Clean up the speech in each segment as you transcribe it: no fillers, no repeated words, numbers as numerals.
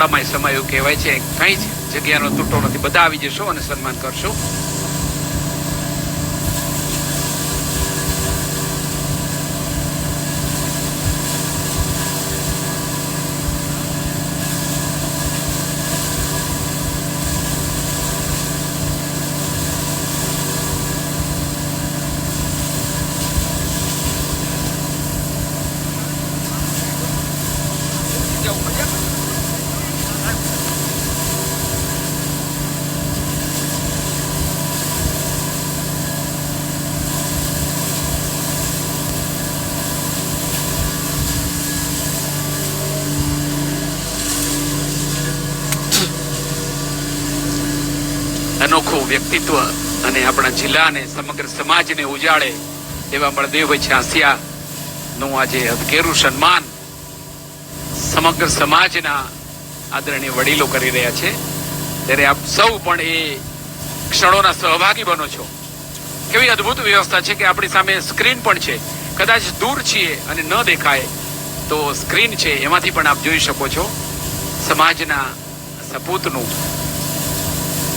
ટોળામાં સમય એવું કહેવાય છે, કઈ જ જગ્યાનો તૂટો નથી, બધા આવી જશો અને સન્માન કરશો. અનોખું વ્યક્તિત્વ અને આપણા જિલ્લાને સમગ્ર સમાજને ઉજાળે એવા બળદેવભાઈ છાસિયા નું આજે હદકેરું સન્માન સમગ્ર સમાજના આદરણીય વડીલો કરી રહ્યા છે, ત્યારે આપ સૌ પણ એ ક્ષણોના સહભાગી બનો છો. કેવી અદભુત વ્યવસ્થા છે કે આપણી સામે સ્ક્રીન પણ છે, કદાચ દૂર છીએ અને ન દેખાય તો સ્ક્રીન છે, એમાંથી પણ આપ જોઈ શકો છો. સમાજના સપૂતનું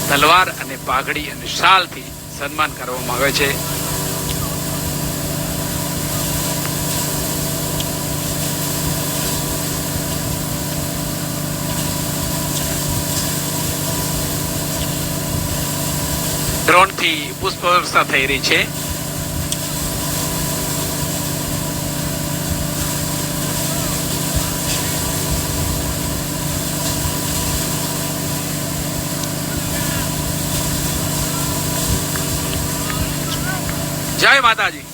તલવાર અને પાઘડી અને શાલથી સન્માન કરવામાં આવે છે. ડ્રોનથી પુષ્પવર્ષા થઈ રહી છે. જય માતાજી.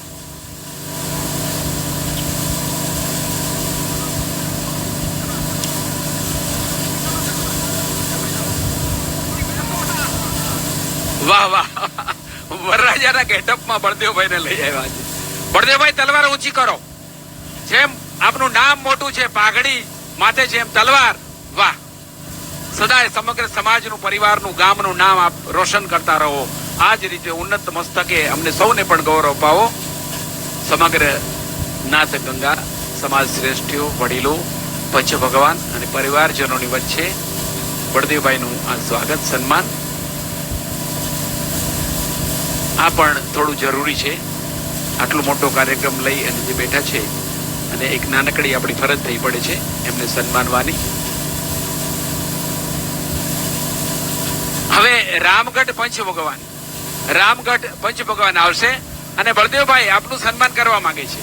વાહ વાહ, વરરાજાના ગેટઅપમાં બળદેવભાઈને લઈ આવ્યા છે. બળદેવભાઈ તલવાર ઊંચી કરો, જેમ આપનું નામ મોટું છે, પાઘડી માથે છે એમ તલવાર. વાહ, સદાય સમગ્ર સમાજનું, પરિવારનું, ગામનું નામ આપ રોશન કરતા રહો. આ જ રીતે ઉન્નત મસ્તકે અમને સૌને પણ ગૌરવ પાવો. સમગ્ર નાથ ગંગા સમાજ શ્રેષ્ઠીઓ, વડીલો, પંચ ભગવાન અને પરિવારજનોની વચ્ચે બળદેવભાઈનું આ સ્વાગત સન્માન આ પણ થોડું જરૂરી છે. આટલો મોટો કાર્યક્રમ લઈ અને જે બેઠા છે અને એક નાનકડી આપણી ફરજ થઈ પડે છે એમને સન્માનવાની. હવે રામગઢ પંચ ભગવાન આવશે અને બળદેવભાઈ આપનું સન્માન કરવા માંગે છે.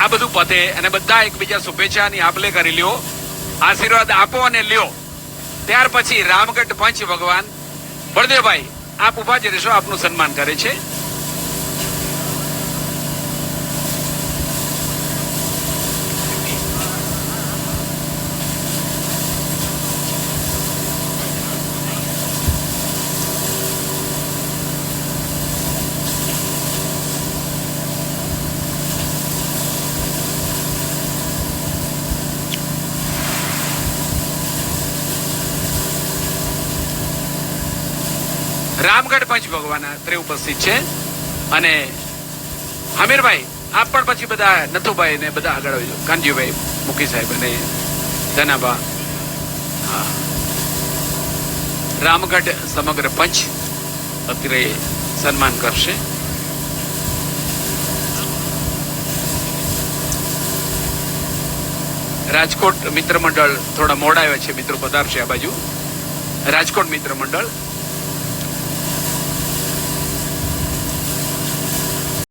આ બધું પતે અને બધા એકબીજા શુભેચ્છાની આપલે કરી લ્યો, આશીર્વાદ આપો અને લ્યો. ત્યાર પછી રામગઢ પંચ ભગવાન બળદેવભાઈ આપ ઉભા જ રહેશો, આપનું સન્માન કરે છે. રામગઢ પંચ ભગવાન અત્રે ઉપસ્થિત છે અને હમીરભાઈ આપ પણ પછી બધા નથુભાઈ ને બધા આગળ આવજો, કાનજીભાઈ, મુકી સાહેબ અને ધનાબા. રામગઢ સમગ્ર પંચ અત્રે સન્માન કરશે. રાજકોટ મિત્ર મંડળ થોડા મોડા આવ્યા છે, મિત્રો પધારશે આ બાજુ. રાજકોટ મિત્ર મંડળ